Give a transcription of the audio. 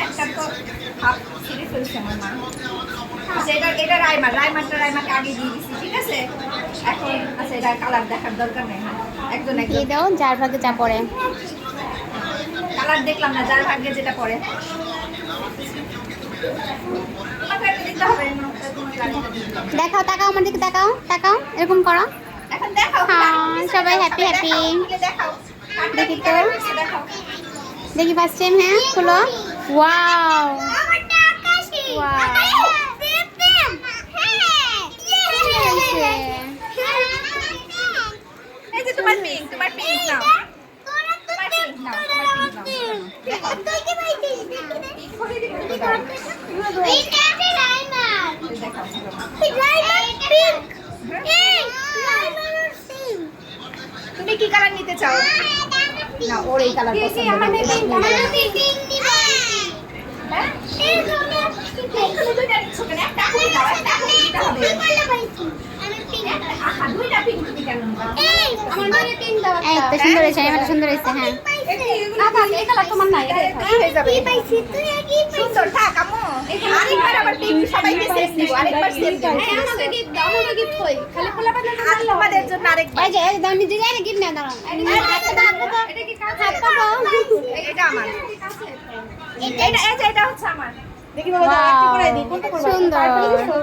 একটা তো হাফ ছিঁড়ে ফেলছে আমার মা। আচ্ছা এটা রাইমাকে আগে দিয়ে দিচ্ছি, ঠিক আছে? এখন আচ্ছা এটা কালার দেখার দরকার নেই। হ্যাঁ একজন দিয়ে দাও যার ভাগে যা পড়ে। কালার দেখলাম না, যার ভাগ্যে যেটা পড়ে। তোমাকে একটা দিতে হবে, দেখাও, তাকাও আমার দিকে, তাকাও তাকাও, এরকম করো। এখন দেখাও। হ্যাঁ সবাই হ্যাপি হ্যাপি। দেখাও দেখি তো, দেখাও। দেখি ফার্স্ট টাইম। হ্যাঁ খুলো। ওয়াও ওয়াও, এই যে তোমার পিঙ্ক নাও। তোমার পিঙ্ক নাও। তুমি কি কালার নিতে চাও? না ওর এই কালার পছন্দ না। হ্যাঁ দুইটা নিচ্ছ কেন? একটা করে দাও, একটা করে দিতে হবে। আহা দুইটা পিঙ্ক তুমি কেন নিবা? এই তো সুন্দর হয়েছে, এটা সুন্দর হয়েছে। হ্যাঁ এই কালার তোমার নাই, এটা হয়ে যাবে। সুন্দর থাক আম্মু। আরেকবার আবার পিঙ্ক সবাইকে সেট দিব, আরেকবার সেট দিব। হ্যাঁ আমাকে গিফট দাও, আমাকে গিফট কই? খালি পোলা পাতা না, তোমাদের জন্য আরেকবার। এই যে এই দাও, নিজে যাই গিফট না দাও। এটা কি কাছে? এটা আমার। এটা হচ্ছে আমার। দেখি বাবা দাও একটা করে দিই। কোনটা করব? সুন্দর। পার্পল দিছো?